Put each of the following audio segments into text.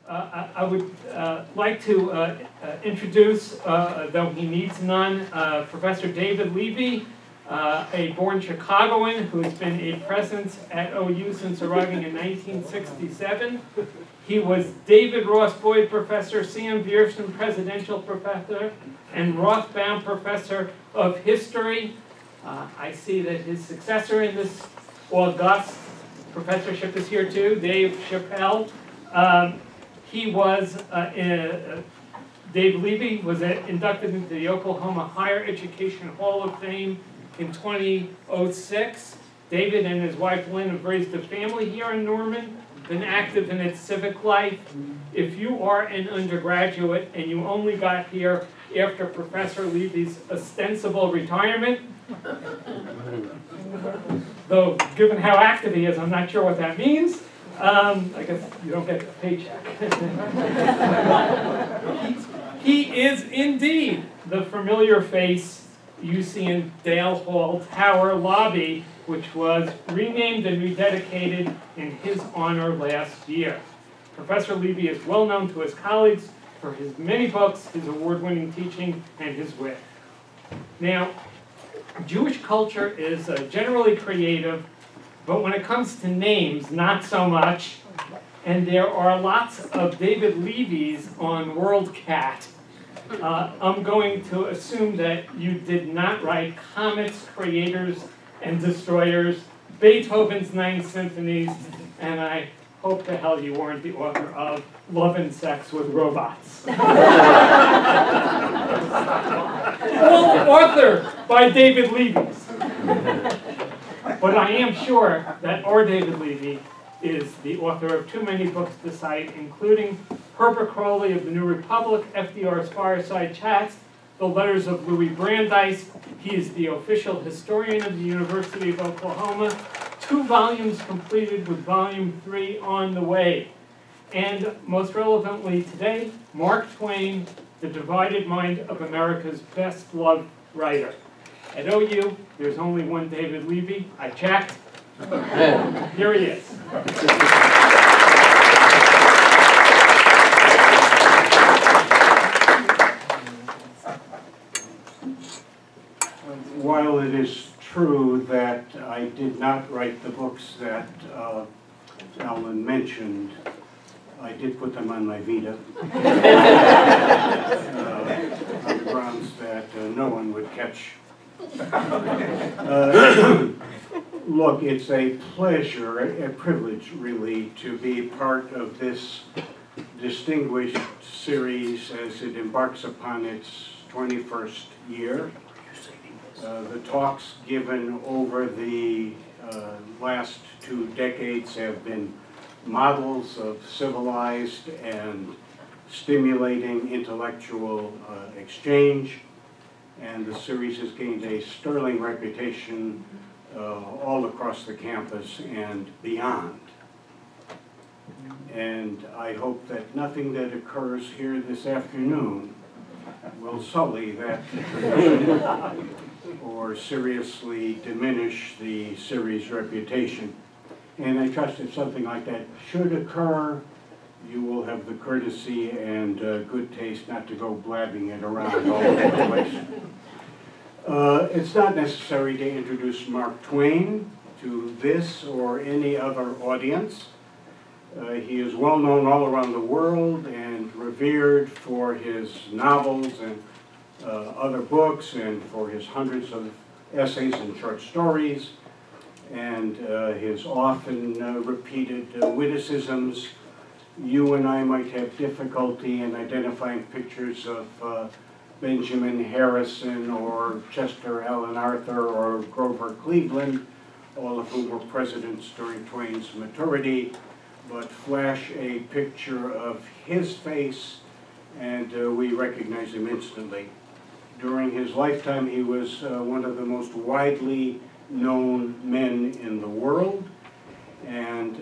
I would like to introduce, though he needs none, Professor David Levy, a born Chicagoan who has been a presence at OU since arriving in 1967. He was David Ross Boyd Professor, C.M. Viersen Presidential Professor, and Rothbaum Professor of History. I see that his successor in this august professorship is here too, Dave Chappelle. Dave Levy was inducted into the Oklahoma Higher Education Hall of Fame in 2006. David and his wife Lynn have raised a family here in Norman, been active in its civic life. If you are an undergraduate and you only got here after Professor Levy's ostensible retirement, though given how active he is, I'm not sure what that means. I guess you don't get a paycheck. He is indeed the familiar face you see in Dale Hall Tower lobby, which was renamed and rededicated in his honor last year. Professor Levy is well known to his colleagues for his many books, his award-winning teaching, and his wit. Now, Jewish culture is generally creative, but when it comes to names, not so much. And there are lots of David Levy's on WorldCat. I'm going to assume that you did not write Comets, Creators, and Destroyers, Beethoven's 9 Symphonies, and I hope to hell you weren't the author of Love and Sex with Robots. All authored by David Levy's. But I am sure that our David Levy is the author of too many books to cite, including Herbert Crowley of the New Republic, FDR's Fireside Chats, The Letters of Louis Brandeis. He is the official historian of the University of Oklahoma. 2 volumes completed with volume 3 on the way. And most relevantly today, Mark Twain, the divided mind of America's best-loved writer. At OU, there's only one David Levy. I checked. Here he is. While it is true that I did not write the books that Alan mentioned, I did put them on my Vita on the grounds that no one would catch. Look, it's a pleasure, a privilege really, to be part of this distinguished series as it embarks upon its 21st year. The talks given over the last 2 decades have been models of civilized and stimulating intellectual exchange, and the series has gained a sterling reputation all across the campus and beyond. And I hope that nothing that occurs here this afternoon will sully that tradition or seriously diminish the series' reputation. And I trust if something like that should occur, you will have the courtesy and good taste not to go blabbing it around all over the place. It's not necessary to introduce Mark Twain to this or any other audience. He is well known all around the world and revered for his novels and other books and for his hundreds of essays and short stories and his often repeated witticisms. You and I might have difficulty in identifying pictures of Benjamin Harrison or Chester Alan Arthur or Grover Cleveland, all of whom were presidents during Twain's maturity, but flash a picture of his face and we recognize him instantly. During his lifetime, he was one of the most widely known men in the world, and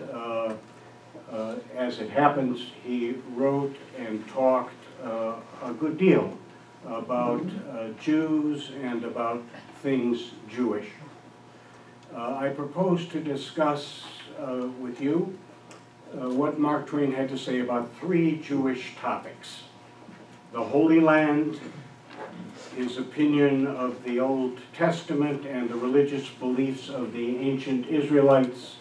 as it happens, he wrote and talked a good deal about Jews and about things Jewish. I propose to discuss with you what Mark Twain had to say about 3 Jewish topics: the Holy Land, his opinion of the Old Testament and the religious beliefs of the ancient Israelites,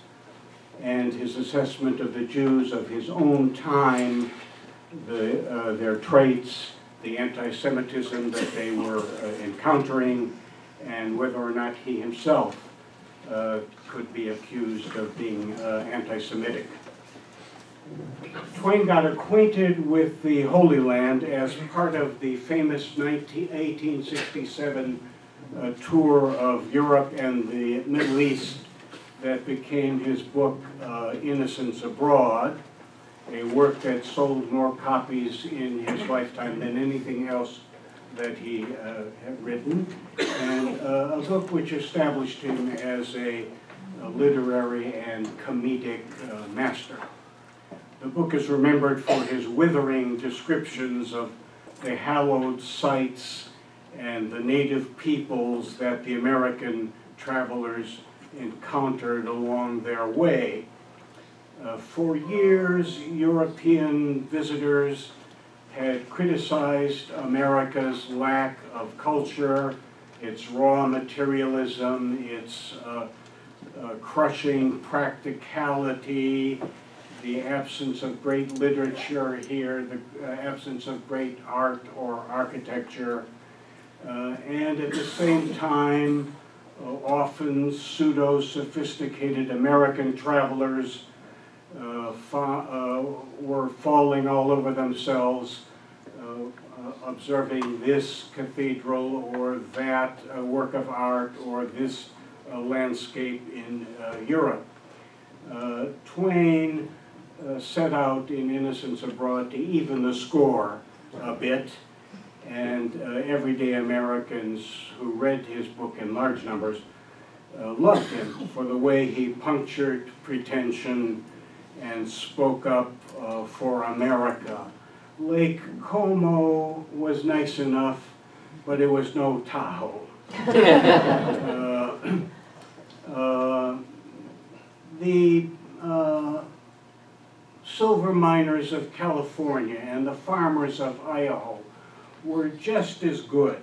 and his assessment of the Jews of his own time, their traits, the anti-Semitism that they were encountering, and whether or not he himself could be accused of being anti-Semitic. Twain got acquainted with the Holy Land as part of the famous 1867 tour of Europe and the Middle East that became his book, Innocents Abroad, a work that sold more copies in his lifetime than anything else that he had written, and a book which established him as a literary and comedic master. The book is remembered for his withering descriptions of the hallowed sites and the native peoples that the American travelers encountered along their way. For years, European visitors had criticized America's lack of culture, its raw materialism, its crushing practicality, the absence of great literature here, the absence of great art or architecture, and at the same time, often pseudo-sophisticated American travelers were falling all over themselves, observing this cathedral or that work of art or this landscape in Europe. Twain set out in Innocents Abroad to even the score a bit, and everyday Americans who read his book in large numbers loved him for the way he punctured pretension and spoke up for America. Lake Como was nice enough, but it was no Tahoe. The silver miners of California and the farmers of Idaho were just as good,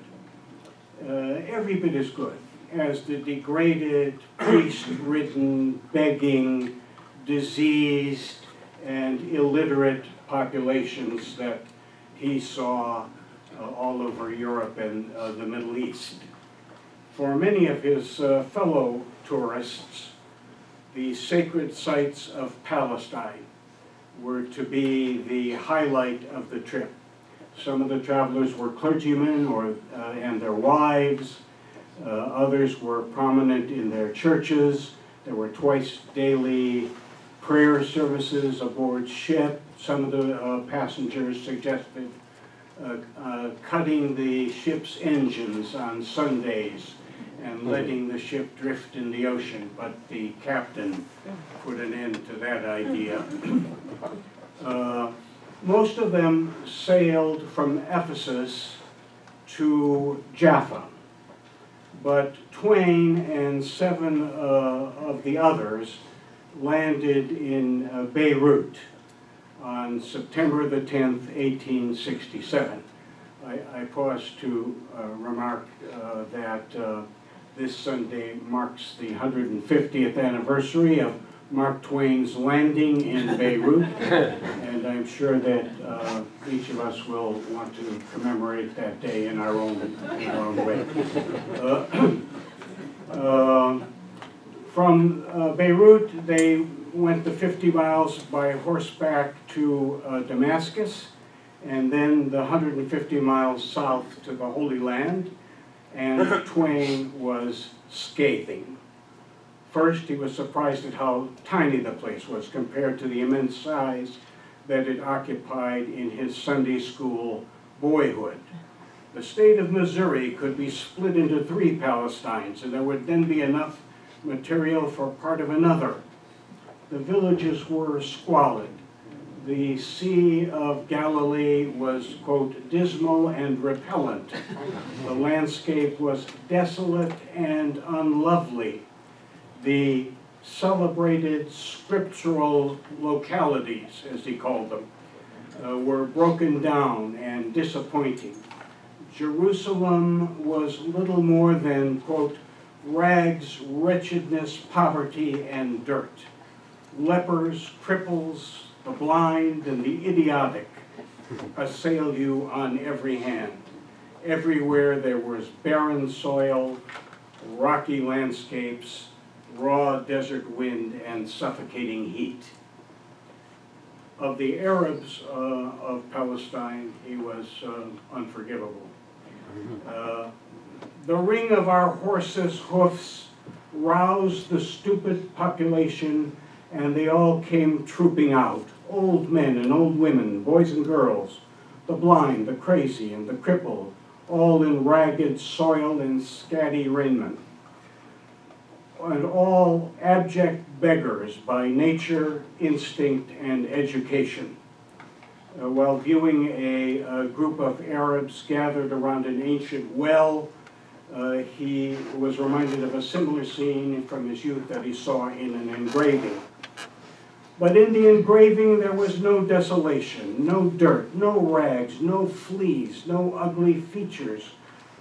every bit as good, as the degraded, priest-ridden, begging, diseased, and illiterate populations that he saw all over Europe and the Middle East. For many of his fellow tourists, the sacred sites of Palestine were to be the highlight of the trip. Some of the travelers were clergymen and their wives. Others were prominent in their churches. There were twice daily prayer services aboard ship. Some of the passengers suggested cutting the ship's engines on Sundays and letting the ship drift in the ocean, but the captain put an end to that idea. Most of them sailed from Ephesus to Jaffa, but Twain and 7 of the others landed in Beirut on September the 10th, 1867. I pause to remark that this Sunday marks the 150th anniversary of Mark Twain's landing in Beirut, and I'm sure that each of us will want to commemorate that day in our own way. From Beirut, they went the 50 miles by horseback to Damascus, and then the 150 miles south to the Holy Land, and Twain was scathing. First, he was surprised at how tiny the place was compared to the immense size that it occupied in his Sunday school boyhood. The state of Missouri could be split into 3 Palestines, and there would then be enough material for part of another. The villages were squalid. The Sea of Galilee was, quote, dismal and repellent. The landscape was desolate and unlovely. The celebrated scriptural localities, as he called them, were broken down and disappointing. Jerusalem was little more than, quote, rags, wretchedness, poverty, and dirt. Lepers, cripples, the blind, and the idiotic assail you on every hand. Everywhere there was barren soil, rocky landscapes, raw desert wind, and suffocating heat. Of the Arabs of Palestine, he was unforgivable. The ring of our horses' hoofs roused the stupid population, and they all came trooping out, old men and old women, boys and girls, the blind, the crazy, and the crippled, all in ragged, soiled, and scatty raiment, and all abject beggars by nature, instinct, and education. While viewing a group of Arabs gathered around an ancient well, he was reminded of a similar scene from his youth that he saw in an engraving. But in the engraving there was no desolation, no dirt, no rags, no fleas, no ugly features,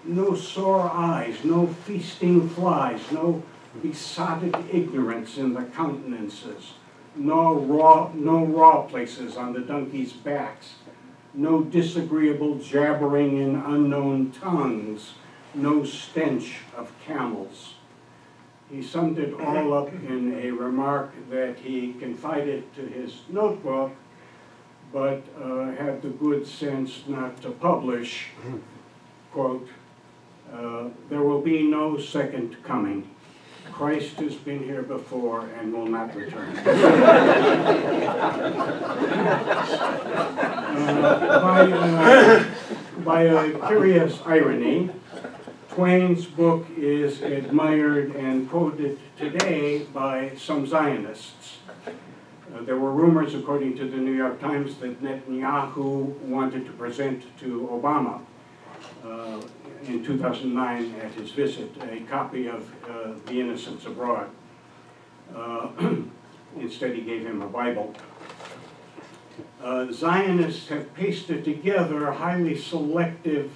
no sore eyes, no feasting flies, no besotted ignorance in the countenances, no raw places on the donkeys' backs, no disagreeable jabbering in unknown tongues, no stench of camels. He summed it all up in a remark that he confided to his notebook, but had the good sense not to publish. Quote, there will be no second coming. Christ has been here before and will not return. By a curious irony, Twain's book is admired and quoted today by some Zionists. There were rumors, according to the New York Times, that Netanyahu wanted to present to Obama in 2009 at his visit a copy of The Innocents Abroad. Instead, he gave him a Bible. Zionists have pasted together highly selective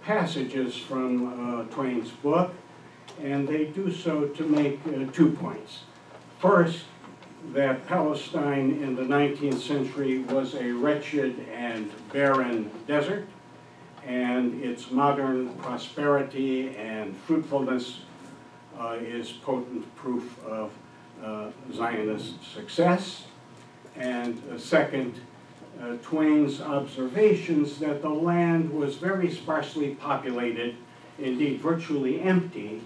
passages from Twain's book, and they do so to make 2 points. First, that Palestine in the 19th century was a wretched and barren desert, and its modern prosperity and fruitfulness is potent proof of Zionist success. And second, Twain's observations that the land was very sparsely populated, indeed virtually empty,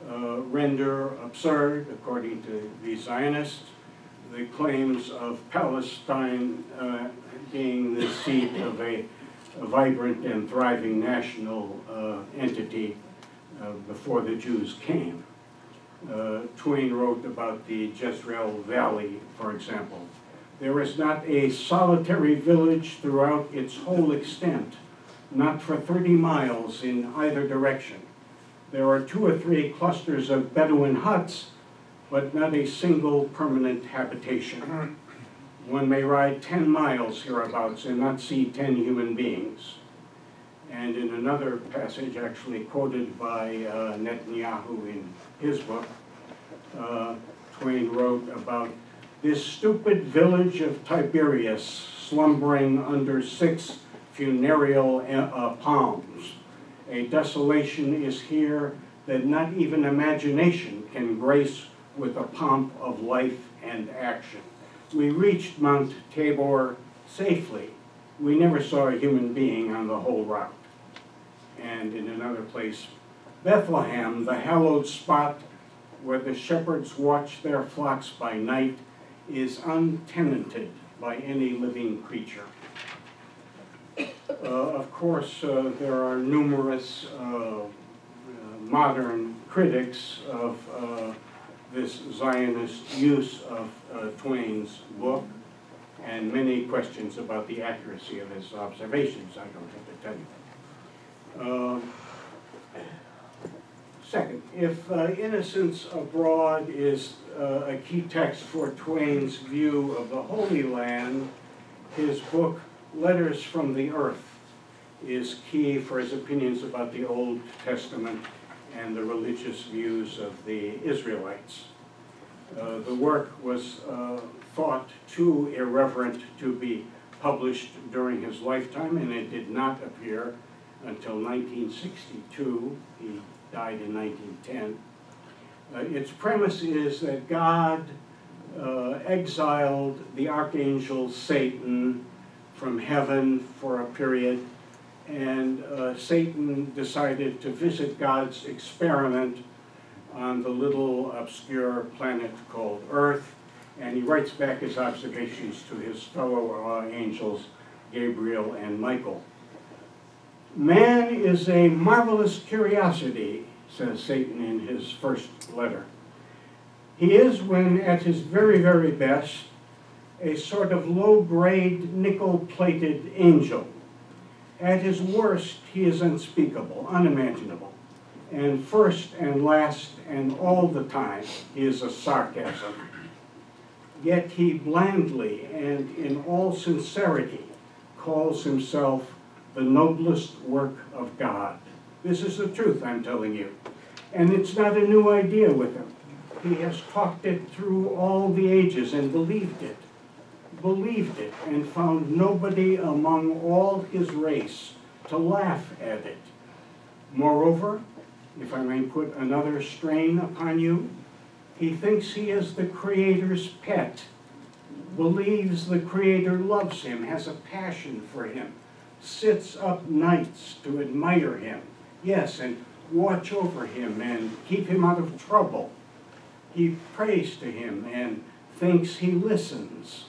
render absurd, according to these Zionists, the claims of Palestine being the seat of a vibrant and thriving national entity before the Jews came. Twain wrote about the Jezreel Valley, for example. There is not a solitary village throughout its whole extent, not for 30 miles in either direction. There are 2 or 3 clusters of Bedouin huts, but not a single permanent habitation. One may ride 10 miles hereabouts and not see 10 human beings. And in another passage, actually quoted by Netanyahu in his book, Twain wrote about this stupid village of Tiberias slumbering under 6 funereal palms. A desolation is here that not even imagination can grace with the pomp of life and action. We reached Mount Tabor safely. We never saw a human being on the whole route. And in another place, Bethlehem, the hallowed spot where the shepherds watch their flocks by night, is untenanted by any living creature. Of course, there are numerous modern critics of this Zionist use of Twain's book, and many questions about the accuracy of his observations, I don't have to tell you. Second, if Innocents Abroad is a key text for Twain's view of the Holy Land, his book, Letters from the Earth, is key for his opinions about the Old Testament and the religious views of the Israelites. The work was thought too irreverent to be published during his lifetime, and it did not appear until 1962. He died in 1910. Its premise is that God exiled the archangel Satan from heaven for a period, and Satan decided to visit God's experiment on the little obscure planet called Earth, and he writes back his observations to his fellow angels, Gabriel and Michael. Man is a marvelous curiosity, says Satan in his first letter. He is, when at his very, very best, a sort of low-grade, nickel-plated angel. At his worst, he is unspeakable, unimaginable. And first and last and all the time, he is a sarcasm. Yet he blandly and in all sincerity calls himself the noblest work of God. This is the truth, I'm telling you. And it's not a new idea with him. He has talked it through all the ages and believed it, and found nobody among all his race to laugh at it. Moreover, if I may put another strain upon you, he thinks he is the Creator's pet, believes the Creator loves him, has a passion for him, sits up nights to admire him, yes, and watch over him and keep him out of trouble. He prays to him and thinks he listens,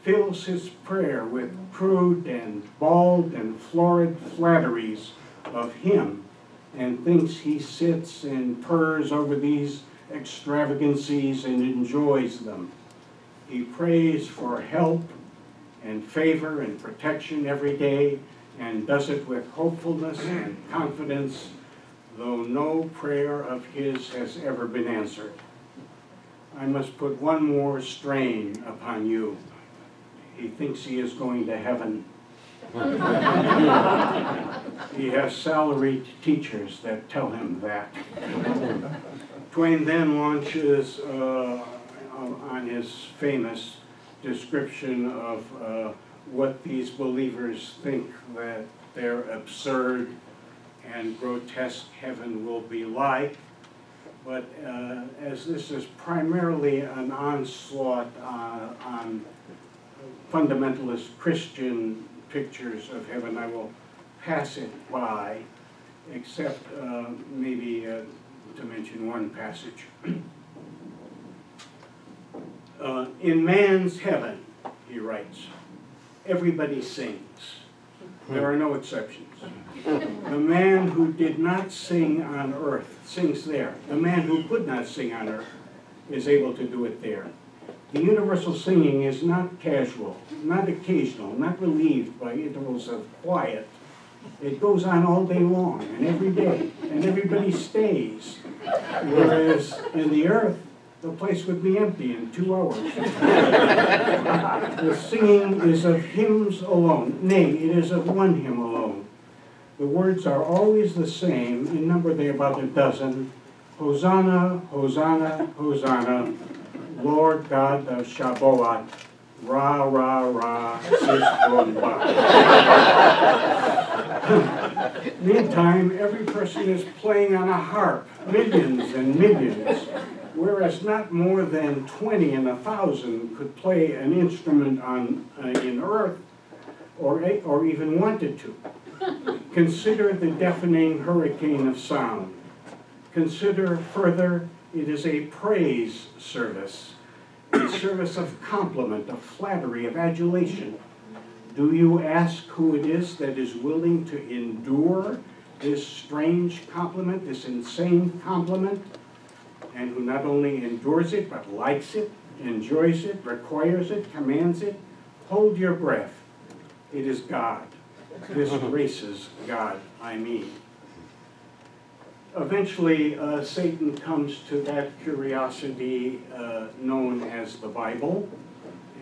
fills his prayer with crude and bald and florid flatteries of him, and thinks he sits and purrs over these extravagancies and enjoys them. He prays for help and favor and protection every day, and does it with hopefulness and confidence, though no prayer of his has ever been answered. I must put one more strain upon you. He thinks he is going to heaven. He has salaried teachers that tell him that. Twain then launches on his famous description of what these believers think that their absurd and grotesque heaven will be like. But as this is primarily an onslaught on fundamentalist Christian pictures of heaven, I will pass it by, except maybe to mention one passage. In man's heaven, he writes, everybody sings. There are no exceptions. The man who did not sing on earth sings there. The man who could not sing on earth is able to do it there. The universal singing is not casual, not occasional, not relieved by intervals of quiet. It goes on all day long and every day, and everybody stays. Whereas in the earth, the place would be empty in 2 hours. The singing is of hymns alone. Nay, it is of one hymn alone. The words are always the same. In number, they about a dozen. Hosanna, Hosanna, Hosanna, Lord God of Shabbat, Ra, Ra, Ra, Sis, Meantime, every person is playing on a harp, millions and millions, whereas not more than 20 in 1,000 could play an instrument in earth, or even wanted to. Consider the deafening hurricane of sound. Consider further, it is a praise service, a service of compliment, of flattery, of adulation. Do you ask who it is that is willing to endure this strange compliment, this insane compliment, and who not only endures it, but likes it, enjoys it, requires it, commands it? Hold your breath. It is God. This race's God, I mean. Eventually, Satan comes to that curiosity known as the Bible,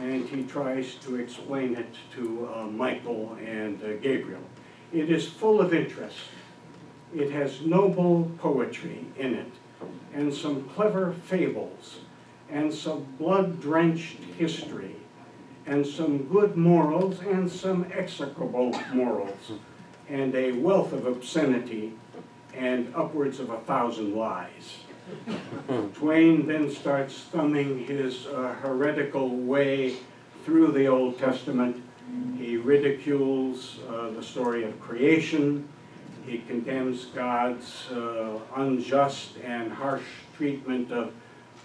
and he tries to explain it to Michael and Gabriel. It is full of interest. It has noble poetry in it, and some clever fables, and some blood-drenched history, and some good morals, and some execrable morals, and a wealth of obscenity, and upwards of 1,000 lies. Twain then starts thumbing his heretical way through the Old Testament. He ridicules the story of creation. He condemns God's unjust and harsh treatment of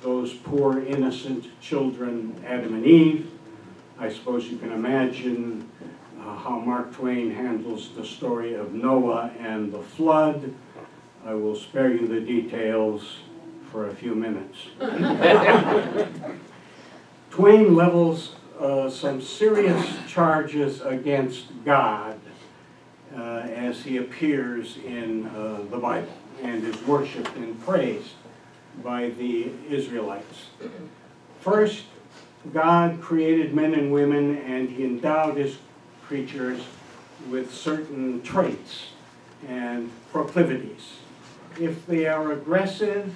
those poor innocent children, Adam and Eve. I suppose you can imagine how Mark Twain handles the story of Noah and the flood. I will spare you the details for a few minutes. Twain levels some serious charges against God as he appears in the Bible and is worshipped and praised by the Israelites. First, God created men and women, and he endowed his creatures with certain traits and proclivities. If they are aggressive,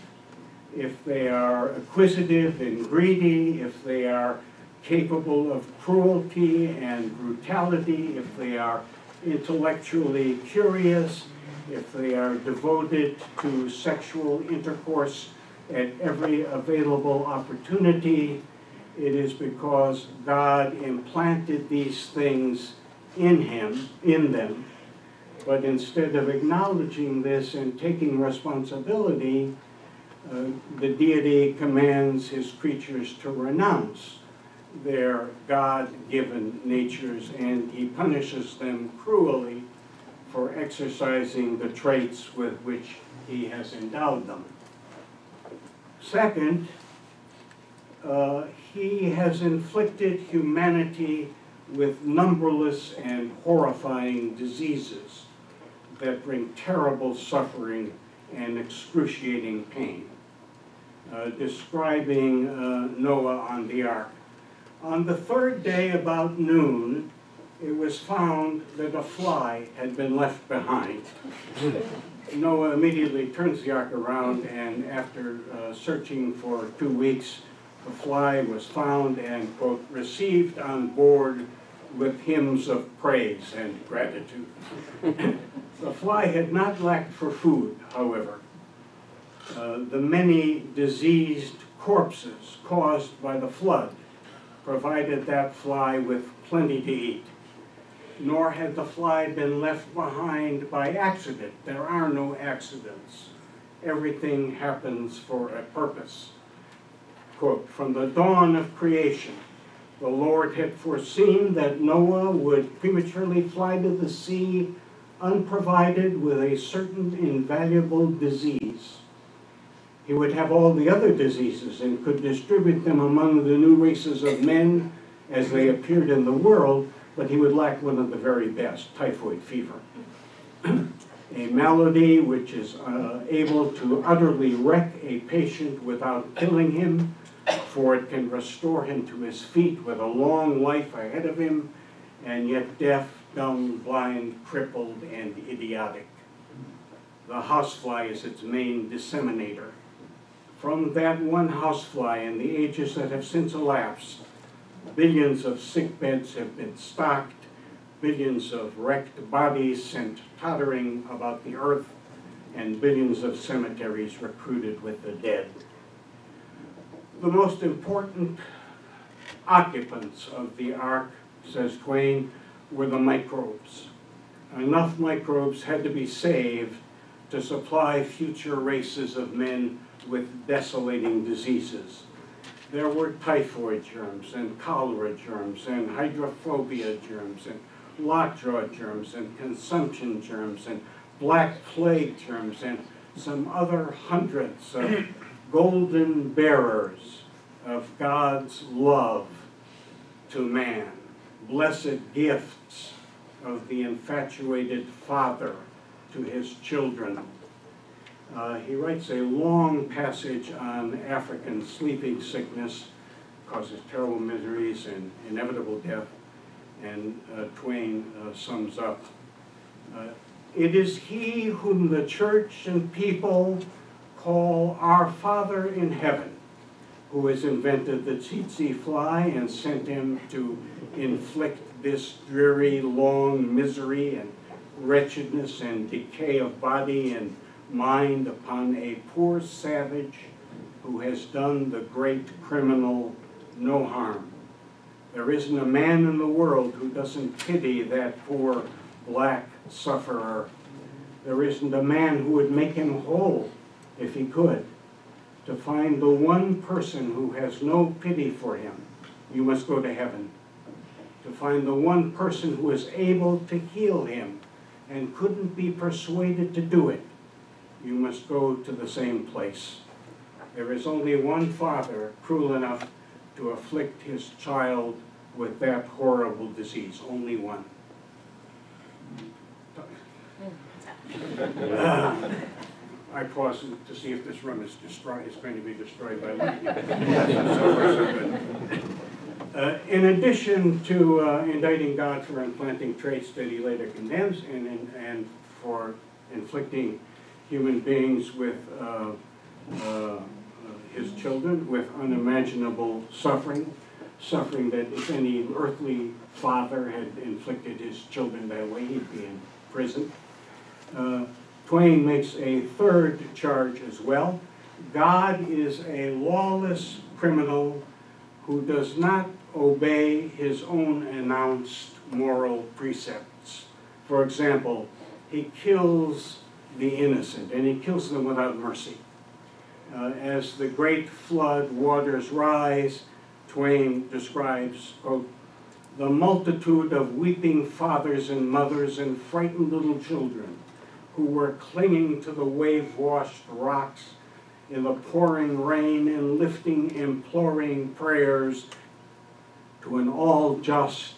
if they are acquisitive and greedy, if they are capable of cruelty and brutality, if they are intellectually curious, if they are devoted to sexual intercourse at every available opportunity, it is because God implanted these things in them. But instead of acknowledging this and taking responsibility, the deity commands his creatures to renounce their God-given natures, and he punishes them cruelly for exercising the traits with which he has endowed them. Second, he has inflicted humanity with numberless and horrifying diseases that bring terrible suffering and excruciating pain. Describing Noah on the ark. On the third day about noon, it was found that a fly had been left behind. Noah immediately turns the ark around, and after searching for 2 weeks, the fly was found and, quote, received on board with hymns of praise and gratitude. The fly had not lacked for food, however. The many diseased corpses caused by the flood provided that fly with plenty to eat. Nor had the fly been left behind by accident. There are no accidents. Everything happens for a purpose. Quote, from the dawn of creation, the Lord had foreseen that Noah would prematurely fly to the sea unprovided with a certain invaluable disease. He would have all the other diseases and could distribute them among the new races of men as they appeared in the world, but he would lack one of the very best, typhoid fever. A malady which is able to utterly wreck a patient without killing him, for it can restore him to his feet with a long life ahead of him, and yet deaf, dumb, blind, crippled, and idiotic. The housefly is its main disseminator. From that one housefly in the ages that have since elapsed, billions of sick beds have been stocked, billions of wrecked bodies sent tottering about the earth, and billions of cemeteries recruited with the dead. The most important occupants of the ark, says Twain, were the microbes. Enough microbes had to be saved to supply future races of men with desolating diseases. There were typhoid germs and cholera germs and hydrophobia germs and lockjaw germs and consumption germs and black plague germs and some other hundreds of golden bearers of God's love to man, blessed gifts of the infatuated father to his children. He writes a long passage on African sleeping sickness, causes terrible miseries and inevitable death, and Twain sums up, "It is he whom the church and people call our Father in heaven, who has invented the tsetse fly and sent him to inflict this dreary, long misery and wretchedness and decay of body and mind upon a poor savage who has done the great criminal no harm. There isn't a man in the world who doesn't pity that poor black sufferer. There isn't a man who would make him whole if he could. To find the one person who has no pity for him, you must go to heaven. To find the one person who is able to heal him and couldn't be persuaded to do it, you must go to the same place. There is only one father cruel enough to afflict his child with that horrible disease, only one." I pause to see if this room is going to be destroyed by lightning. So far, so good. In addition to indicting God for implanting traits that he later condemns and for inflicting human beings with his children with unimaginable suffering, suffering that if any earthly father had inflicted his children that way, he'd be in prison. Twain makes a third charge as well. God is a lawless criminal who does not obey his own announced moral precepts. For example, he kills the innocent, and he kills them without mercy. As the great flood waters rise, Twain describes, quote, "the multitude of weeping fathers and mothers and frightened little children who were clinging to the wave-washed rocks in the pouring rain and lifting imploring prayers to an all-just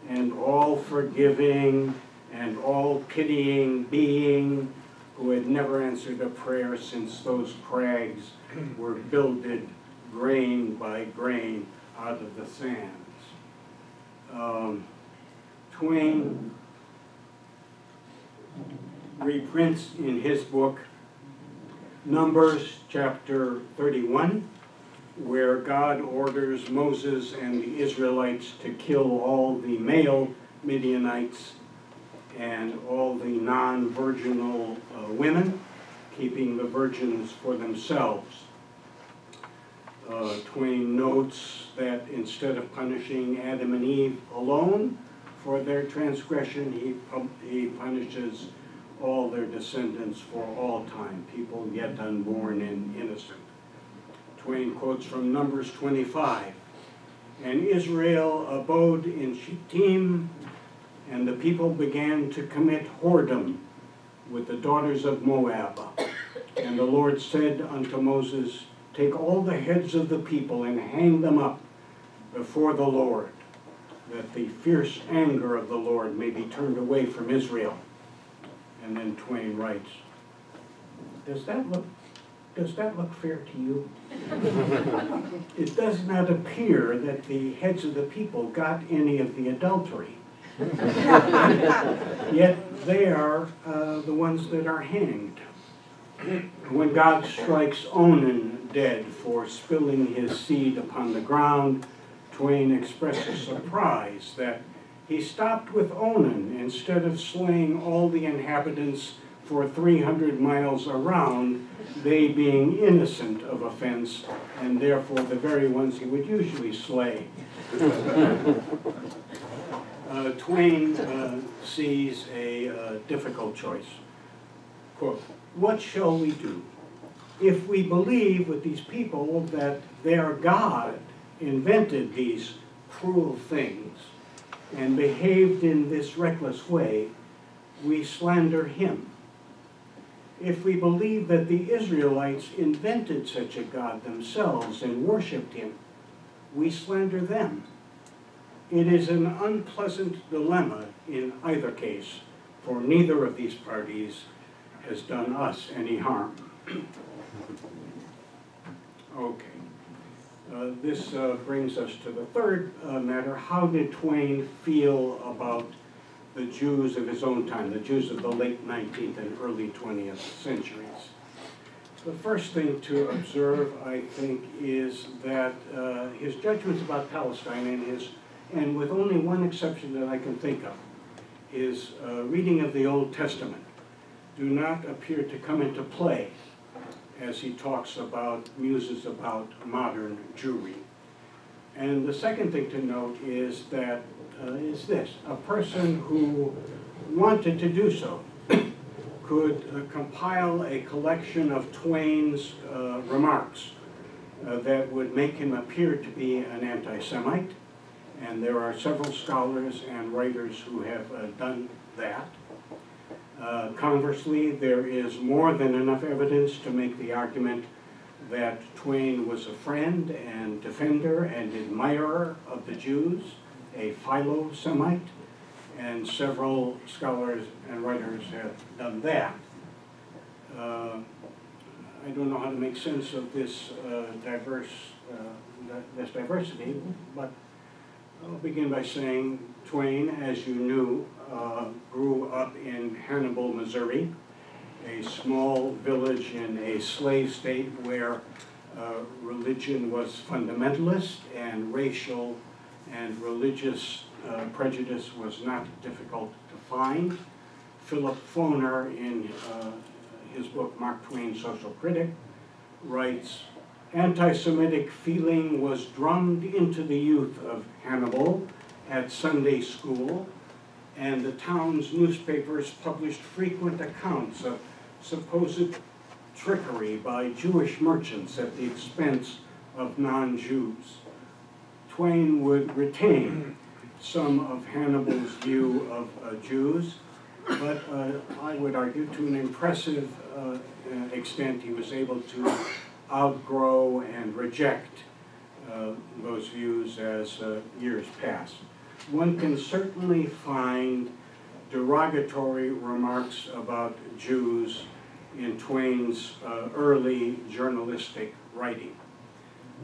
and all-forgiving and all-pitying being who had never answered a prayer since those crags were builded grain by grain out of the sands." Twain reprints in his book Numbers chapter 31, where God orders Moses and the Israelites to kill all the male Midianites and all the non-virginal women, keeping the virgins for themselves. Twain notes that instead of punishing Adam and Eve alone for their transgression, he punishes all their descendants for all time, people yet unborn and innocent. Twain quotes from Numbers 25, "And Israel abode in Shittim, and the people began to commit whoredom with the daughters of Moab. And the Lord said unto Moses, Take all the heads of the people and hang them up before the Lord, that the fierce anger of the Lord may be turned away from Israel." And then Twain writes, does that look fair to you? It does not appear that the heads of the people got any of the adultery. Yet they are the ones that are hanged. When God strikes Onan dead for spilling his seed upon the ground, Twain expresses surprise that he stopped with Onan instead of slaying all the inhabitants for 300 miles around, they being innocent of offense, and therefore the very ones he would usually slay. Twain sees a difficult choice. Quote, "What shall we do? If we believe with these people that their God invented these cruel things and behaved in this reckless way, we slander him. If we believe that the Israelites invented such a God themselves and worshipped him, we slander them. It is an unpleasant dilemma in either case, for neither of these parties has done us any harm." Okay. This brings us to the third matter. How did Twain feel about the Jews of his own time, the Jews of the late 19th and early 20th centuries? The first thing to observe, I think, is that his judgments about Palestine and with only one exception that I can think of, his reading of the Old Testament do not appear to come into play as he talks about, muses about modern Jewry. And the second thing to note is that, a person who wanted to do so could compile a collection of Twain's remarks that would make him appear to be an anti-Semite, and there are several scholars and writers who have done that. Conversely, there is more than enough evidence to make the argument that Twain was a friend and defender and admirer of the Jews, a philo-Semite, and several scholars and writers have done that. I don't know how to make sense of this diversity, but I'll begin by saying Twain, as you knew, grew up in Hannibal, Missouri, a small village in a slave state where religion was fundamentalist and racial and religious prejudice was not difficult to find. Philip Foner, in his book Mark Twain, Social Critic, writes, "Anti-Semitic feeling was drummed into the youth of Hannibal at Sunday school, and the town's newspapers published frequent accounts of supposed trickery by Jewish merchants at the expense of non-Jews." Twain would retain some of Hannibal's view of Jews, but I would argue to an impressive extent he was able to outgrow and reject those views as years passed. One can certainly find derogatory remarks about Jews in Twain's early journalistic writing,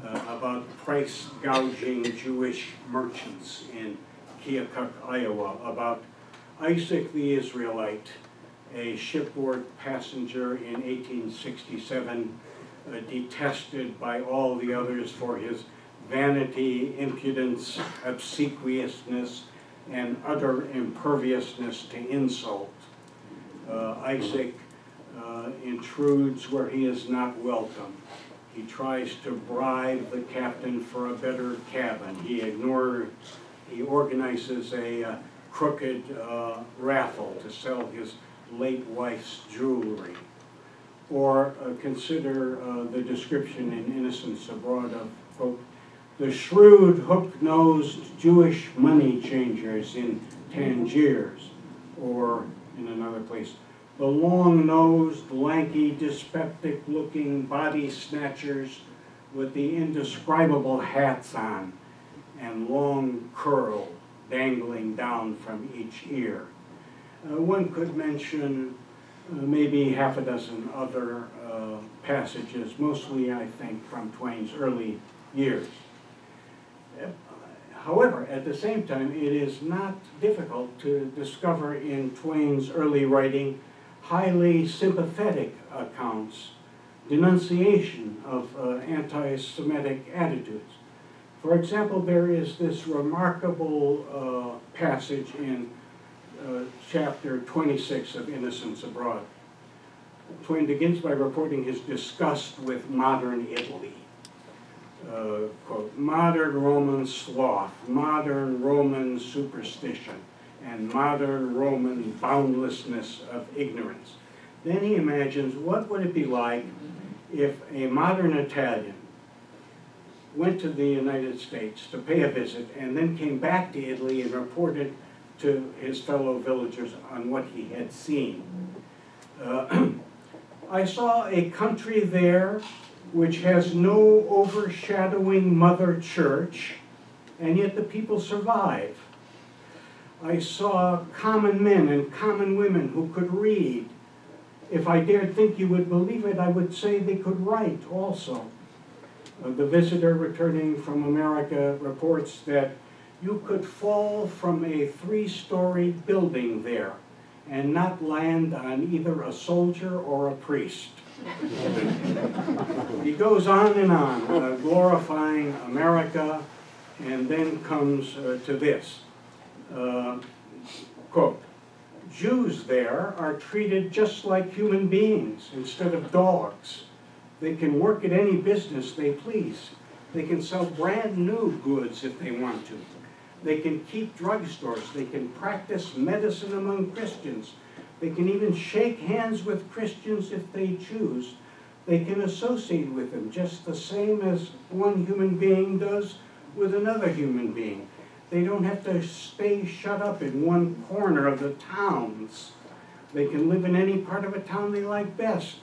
about price gouging Jewish merchants in Keokuk, Iowa, about Isaac the Israelite, a shipboard passenger in 1867, detested by all the others for his vanity, impudence, obsequiousness, and utter imperviousness to insult. Isaac intrudes where he is not welcome. He tries to bribe the captain for a better cabin. He organizes a crooked raffle to sell his late wife's jewelry. Or consider the description in Innocents Abroad of, quote, "the shrewd hook-nosed Jewish money changers in Tangiers," or in another place, "the long-nosed, lanky, dyspeptic-looking body snatchers with the indescribable hats on and long curl dangling down from each ear." One could mention maybe half a dozen other passages, mostly, I think, from Twain's early years. However, at the same time, it is not difficult to discover in Twain's early writing highly sympathetic accounts, denunciation of anti-Semitic attitudes. For example, there is this remarkable passage in chapter 26 of Innocents Abroad. Twain begins by reporting his disgust with modern Italy. Quote, "modern Roman sloth, modern Roman superstition, and modern Roman boundlessness of ignorance." Then he imagines, what would it be like if a modern Italian went to the United States to pay a visit and then came back to Italy and reported to his fellow villagers on what he had seen. "I saw a country there which has no overshadowing mother church, and yet the people survive. I saw common men and common women who could read, If I dared think you would believe it, I would say they could write also. The visitor returning from America reports that you could fall from a 3-story building there and not land on either a soldier or a priest. He goes on, glorifying America, and then comes to this. Quote, Jews there are treated just like human beings instead of dogs. They can work at any business they please. They can sell brand new goods if they want to. They can keep drugstores. They can practice medicine among Christians. They can even shake hands with Christians if they choose. They can associate with them just the same as one human being does with another human being. They don't have to stay shut up in one corner of the towns. They can live in any part of a town they like best.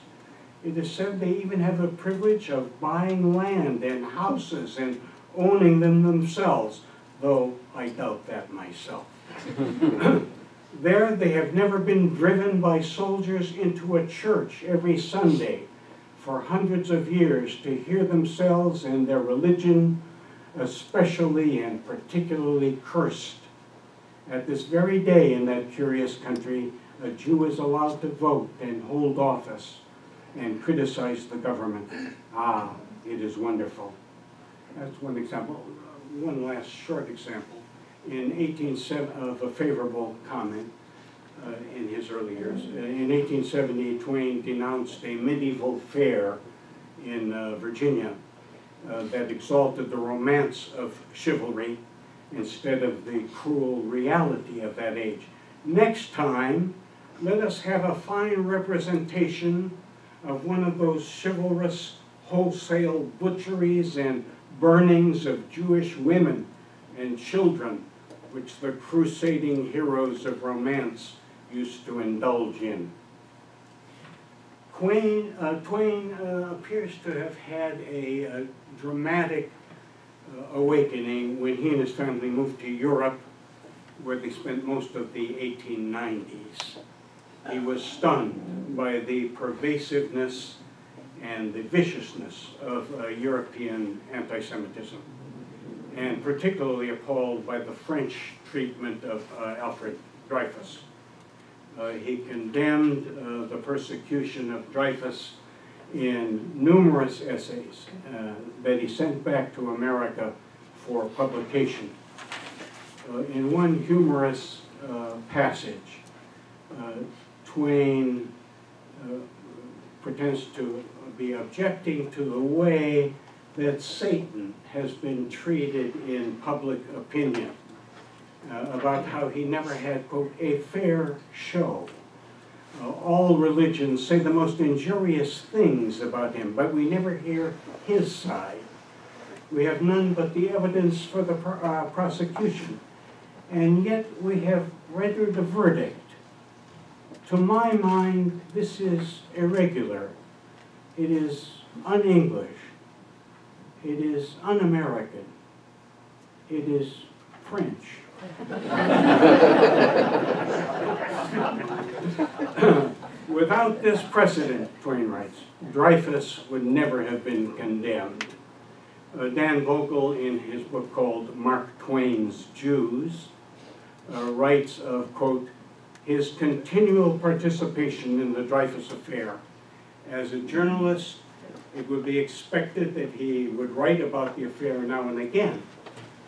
It is said they even have the privilege of buying land and houses and owning them themselves, though I doubt that myself. There they have never been driven by soldiers into a church every Sunday for hundreds of years to hear themselves and their religion especially and particularly cursed. At this very day in that curious country, a Jew is allowed to vote and hold office and criticize the government. Ah, it is wonderful. That's one example. One last short example. In 1870, of a favorable comment in his early years. In 1870, Twain denounced a medieval fair in Virginia that exalted the romance of chivalry instead of the cruel reality of that age. Next time, let us have a fine representation of one of those chivalrous wholesale butcheries and burnings of Jewish women and children, which the crusading heroes of romance used to indulge in. Twain appears to have had a dramatic awakening when he and his family moved to Europe, where they spent most of the 1890s. He was stunned by the pervasiveness and the viciousness of European anti-Semitism, and particularly appalled by the French treatment of Alfred Dreyfus. He condemned the persecution of Dreyfus in numerous essays that he sent back to America for publication. In one humorous passage, Twain pretends to be objecting to the way that Satan has been treated in public opinion, about how he never had, quote, a fair show. All religions say the most injurious things about him, but we never hear his side. We have none but the evidence for the prosecution, and yet we have rendered a verdict. To my mind, this is irregular. It is un-English. It is un-American. It is French. Without this precedent, Twain writes, Dreyfus would never have been condemned. Dan Vogel, in his book called Mark Twain's Jews, writes of, quote, his continual participation in the Dreyfus affair. As a journalist, it would be expected that he would write about the affair now and again,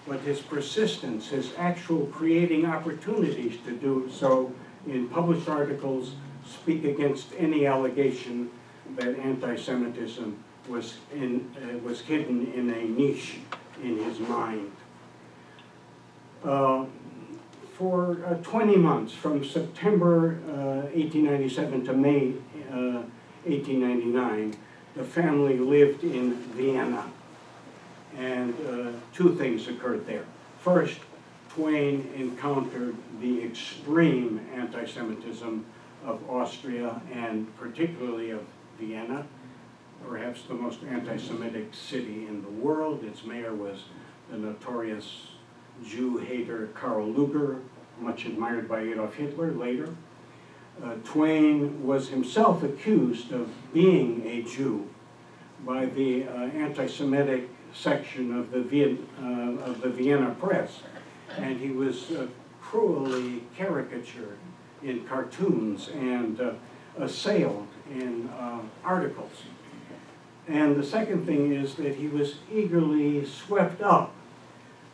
but his persistence, his actual creating opportunities to do so in published articles, speak against any allegation that anti-Semitism was hidden in a niche in his mind. For 20 months, from September 1897 to May 1899, the family lived in Vienna. And two things occurred there. First, Twain encountered the extreme anti-Semitism of Austria and particularly of Vienna, perhaps the most anti-Semitic city in the world. Its mayor was the notorious Jew hater Karl Lueger, much admired by Adolf Hitler later. Twain was himself accused of being a Jew by the anti-Semitic section of the Vienna press, and he was cruelly caricatured in cartoons and assailed in articles. And the second thing is that he was eagerly swept up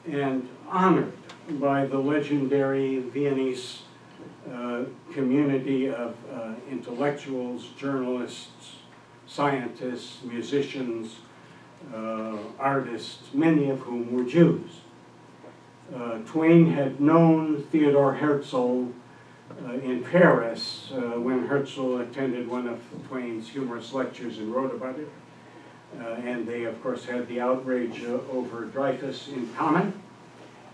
and honored by the legendary Viennese community of intellectuals, journalists, scientists, musicians, artists, many of whom were Jews. Twain had known Theodor Herzl in Paris when Herzl attended one of Twain's humorous lectures and wrote about it. And they, of course, had the outrage over Dreyfus in common.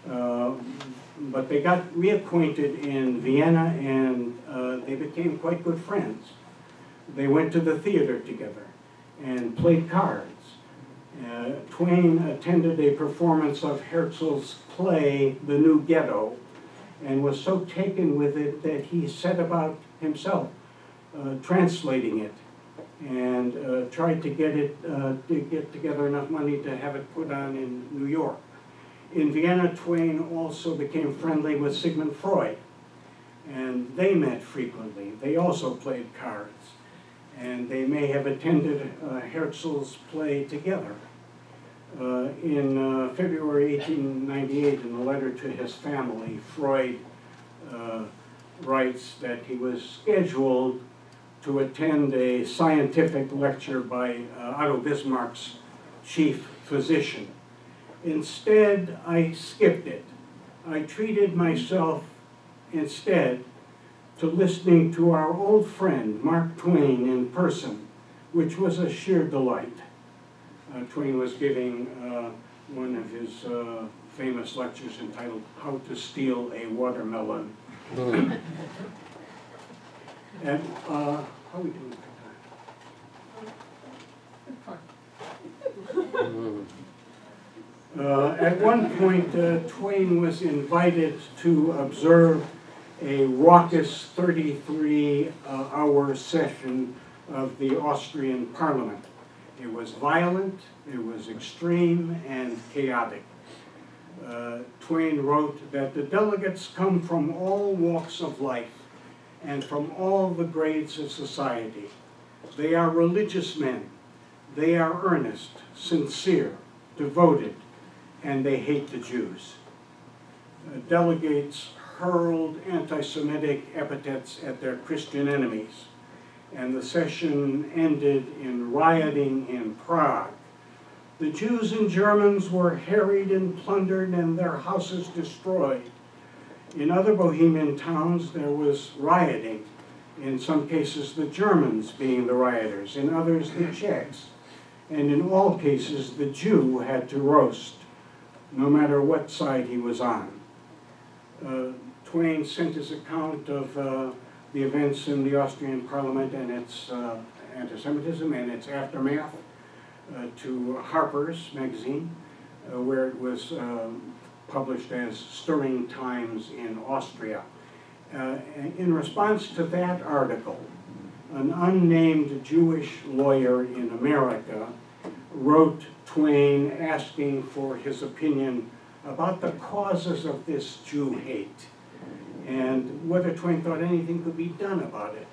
But they got reacquainted in Vienna, and they became quite good friends. They went to the theater together and played cards. Twain attended a performance of Herzl's play, The New Ghetto, and was so taken with it that he set about himself translating it and tried to get together enough money to have it put on in New York. In Vienna, Twain also became friendly with Sigmund Freud, and they met frequently. They also played cards, and they may have attended Herzl's play together. In February 1898, in a letter to his family, Freud writes that he was scheduled to attend a scientific lecture by Otto Bismarck's chief physician. Instead, I skipped it. I treated myself instead to listening to our old friend Mark Twain in person, which was a sheer delight. Twain was giving one of his famous lectures entitled How to Steal a Watermelon. And how are we doing for time? At one point, Twain was invited to observe a raucous 33-hour session of the Austrian Parliament. It was violent, it was extreme, and chaotic. Twain wrote that the delegates come from all walks of life and from all the grades of society. They are religious men. They are earnest, sincere, devoted, and they hate the Jews. Delegates hurled anti-Semitic epithets at their Christian enemies, and the session ended in rioting in Prague. The Jews and Germans were harried and plundered and their houses destroyed. In other Bohemian towns, there was rioting, in some cases the Germans being the rioters, in others the Czechs, and in all cases the Jew had to roast, no matter what side he was on. Twain sent his account of the events in the Austrian Parliament and its anti-Semitism and its aftermath to Harper's magazine, where it was published as Stirring Times in Austria. In response to that article, an unnamed Jewish lawyer in America wrote Twain asking for his opinion about the causes of this Jew hate and whether Twain thought anything could be done about it.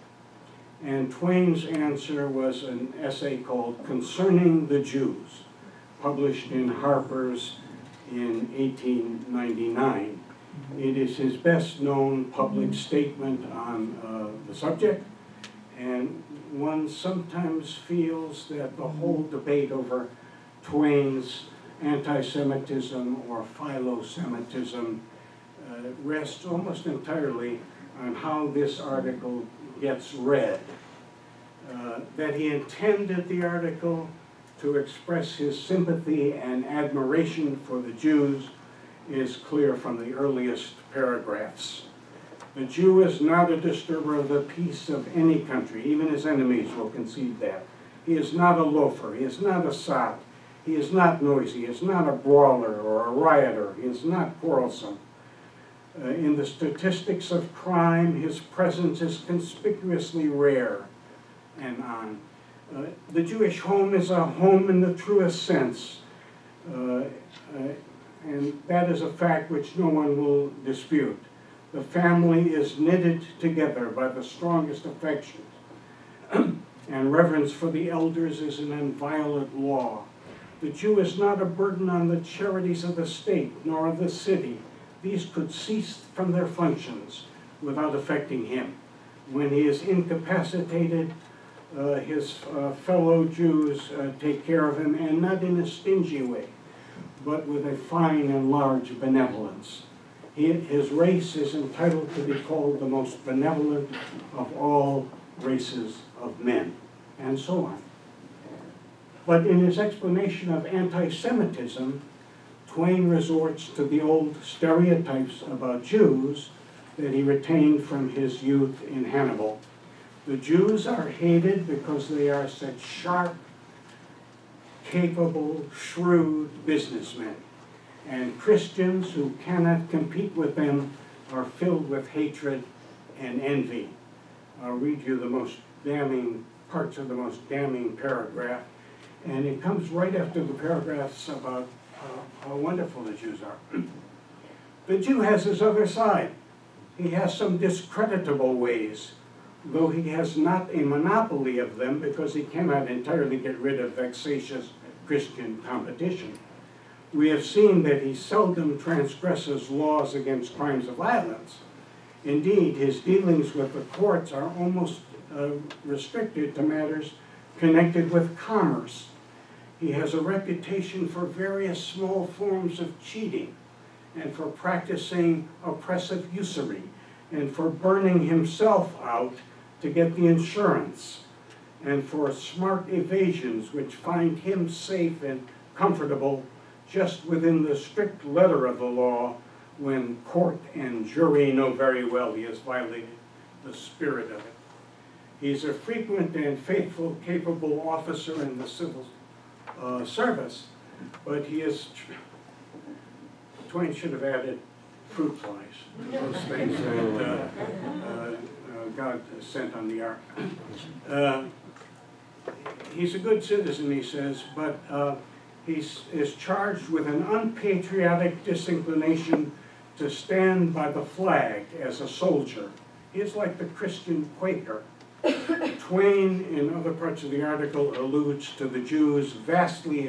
And Twain's answer was an essay called Concerning the Jews, published in Harper's in 1899. It is his best known public statement on the subject, and one sometimes feels that the whole debate over Twain's anti-Semitism or philo-Semitism rests almost entirely on how this article gets read. That he intended the article to express his sympathy and admiration for the Jews is clear from the earliest paragraphs. The Jew is not a disturber of the peace of any country. Even his enemies will concede that. He is not a loafer. He is not a sot. He is not noisy. He is not a brawler or a rioter. He is not quarrelsome. In the statistics of crime, his presence is conspicuously rare, and on. The Jewish home is a home in the truest sense, and that is a fact which no one will dispute. The family is knitted together by the strongest affections, and reverence for the elders is an inviolate law. The Jew is not a burden on the charities of the state, nor of the city. These could cease from their functions without affecting him. When he is incapacitated, his fellow Jews take care of him, and not in a stingy way, but with a fine and large benevolence. His race is entitled to be called the most benevolent of all races of men, and so on. But in his explanation of anti-Semitism, Twain resorts to the old stereotypes about Jews that he retained from his youth in Hannibal. The Jews are hated because they are such sharp, capable, shrewd businessmen. And Christians who cannot compete with them are filled with hatred and envy. I'll read you the most damning parts of the most damning paragraph. And it comes right after the paragraphs about how wonderful the Jews are. The Jew has his other side. He has some discreditable ways, though he has not a monopoly of them because he cannot entirely get rid of vexatious Christian competition. We have seen that he seldom transgresses laws against crimes of violence. Indeed, his dealings with the courts are almost restricted to matters connected with commerce. He has a reputation for various small forms of cheating, and for practicing oppressive usury, and for burning himself out to get the insurance, and for smart evasions which find him safe and comfortable just within the strict letter of the law, when court and jury know very well he has violated the spirit of it. He's a frequent and faithful, capable officer in the civil service, but he is, Twain should have added fruit flies, those things that God sent on the ark. He's a good citizen, he says, but he is charged with an unpatriotic disinclination to stand by the flag as a soldier. He is like the Christian Quaker. Twain, in other parts of the article, alludes to the Jews' vastly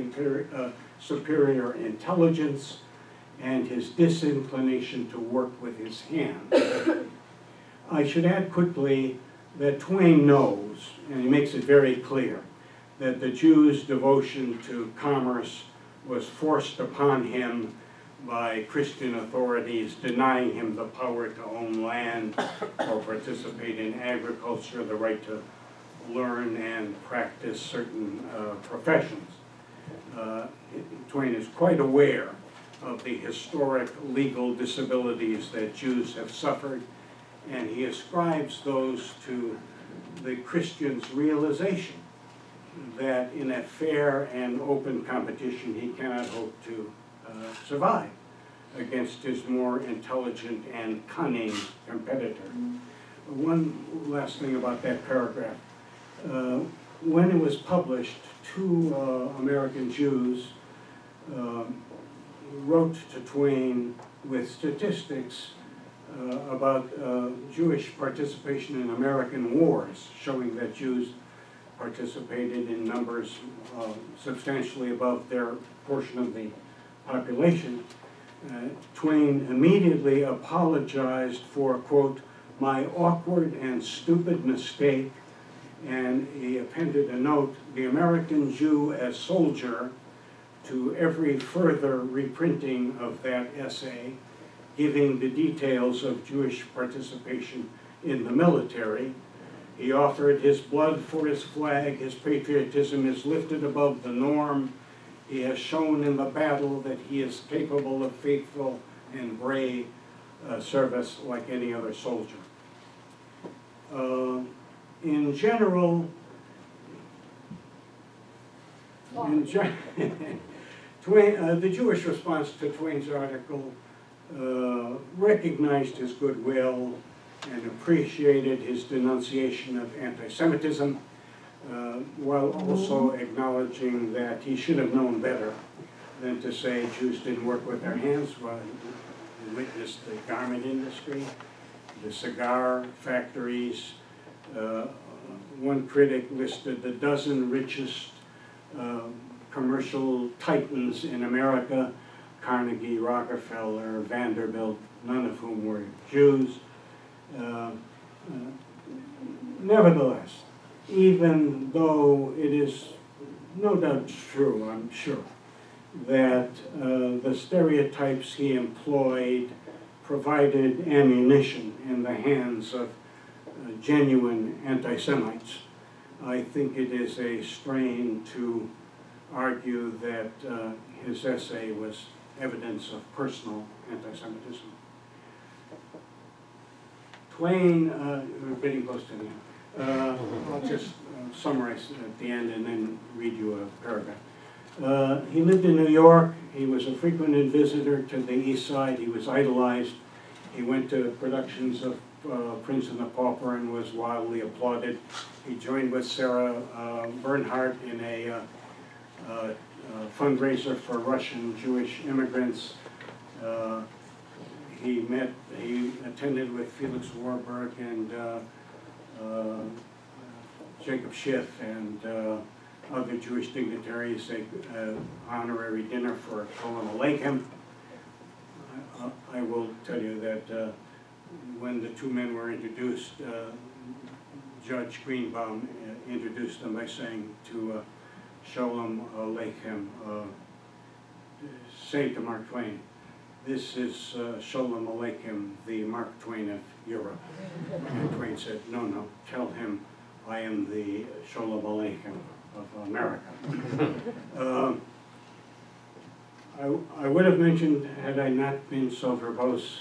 superior intelligence and his disinclination to work with his hands. I should add quickly that Twain knows, and he makes it very clear, that the Jew's devotion to commerce was forced upon him by Christian authorities denying him the power to own land or participate in agriculture, the right to learn and practice certain professions. Twain is quite aware of the historic legal disabilities that Jews have suffered, and he ascribes those to the Christian's realization that in a fair and open competition he cannot hope to survive against his more intelligent and cunning competitor. One last thing about that paragraph. When it was published, two American Jews wrote to Twain with statistics about Jewish participation in American wars, showing that Jews participated in numbers substantially above their portion of the population. Twain immediately apologized for, quote, "my awkward and stupid mistake," and he appended a note, "the American Jew as soldier," to every further reprinting of that essay, giving the details of Jewish participation in the military. He offered his blood for his flag. His patriotism is lifted above the norm. He has shown in the battle that he is capable of faithful and brave service like any other soldier. In general, Twain, the Jewish response to Twain's article recognized his goodwill and appreciated his denunciation of anti-Semitism, while also acknowledging that he should have known better than to say Jews didn't work with their hands. Well, he witnessed the garment industry, the cigar factories. One critic listed the dozen richest commercial titans in America: Carnegie, Rockefeller, Vanderbilt, none of whom were Jews. Nevertheless, even though it is no doubt true, I'm sure, that the stereotypes he employed provided ammunition in the hands of genuine anti-Semites, I think it is a strain to argue that his essay was evidence of personal anti-Semitism. Twain, we're getting close to the end. I'll just summarize at the end and then read you a paragraph. He lived in New York. He was a frequent visitor to the East Side. He was idolized. He went to productions of Prince and the Pauper and was wildly applauded. He joined with Sarah Bernhardt in a fundraiser for Russian Jewish immigrants. He attended with Felix Warburg and Jacob Schiff and other Jewish dignitaries, an honorary dinner for Sholem Aleichem. I will tell you that when the two men were introduced, Judge Greenbaum introduced them by saying to Sholem Aleichem, say to Mark Twain, "This is Sholem Aleichem, the Mark Twain of Europe." And Twain said, no, tell him I am the Sholem Aleichem of America. I would have mentioned, had I not been so verbose,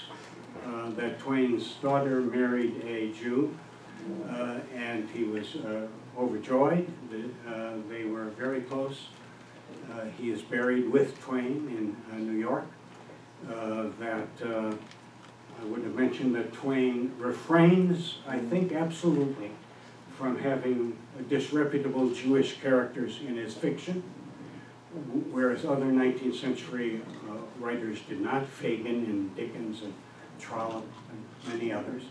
that Twain's daughter married a Jew, and he was overjoyed. They were very close. He is buried with Twain in New York. I would have mentioned that Twain refrains, I think absolutely, from having disreputable Jewish characters in his fiction, whereas other 19th century writers did not, Fagin and Dickens and Trollope and many others.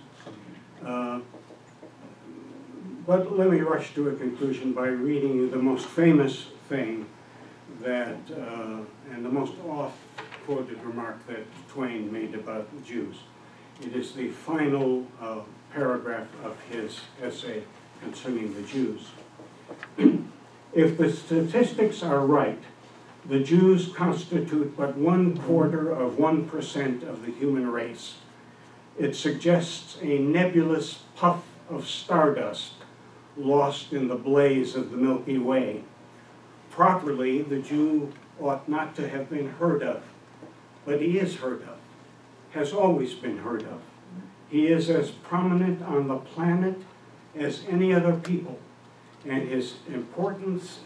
But let me rush to a conclusion by reading you the most famous thing that, and the most oft-quoted remark that Twain made about the Jews. It is the final paragraph of his essay concerning the Jews. If the statistics are right, the Jews constitute but 1/4 of 1% of the human race. It suggests a nebulous puff of stardust lost in the blaze of the Milky Way. Properly, the Jew ought not to have been heard of, but he is heard of, has always been heard of. He is as prominent on the planet as any other people, and his importance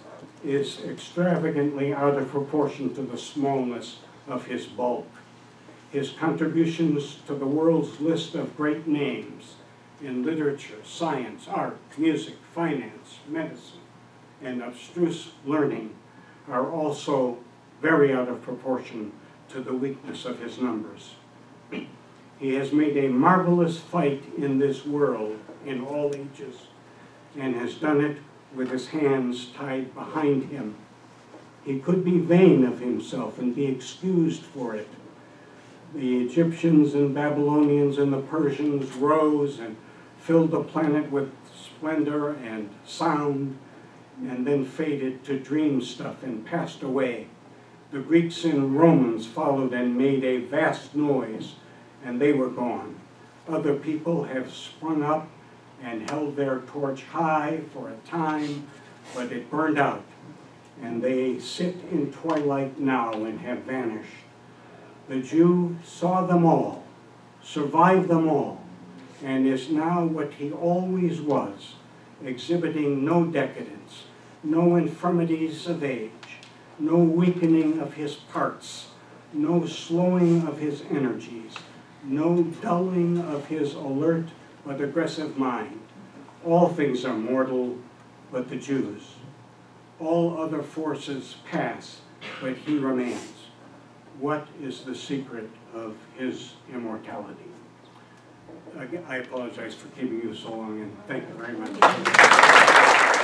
is extravagantly out of proportion to the smallness of his bulk. His contributions to the world's list of great names in literature, science, art, music, finance, medicine, and abstruse learning are also very out of proportion to the weakness of his numbers. He has made a marvelous fight in this world in all ages, and has done it with his hands tied behind him. He could be vain of himself and be excused for it. The Egyptians and Babylonians and the Persians rose and filled the planet with splendor and sound, and then faded to dream stuff and passed away. The Greeks and Romans followed and made a vast noise, and they were gone. Other people have sprung up and held their torch high for a time, but it burned out, and they sit in twilight now and have vanished. The Jew saw them all, survived them all, and is now what he always was, exhibiting no decadence, no infirmities of age, no weakening of his parts, no slowing of his energies, no dulling of his alert but aggressive mind. All things are mortal but the Jews. All other forces pass, but he remains. What is the secret of his immortality? I apologize for keeping you so long, and thank you very much.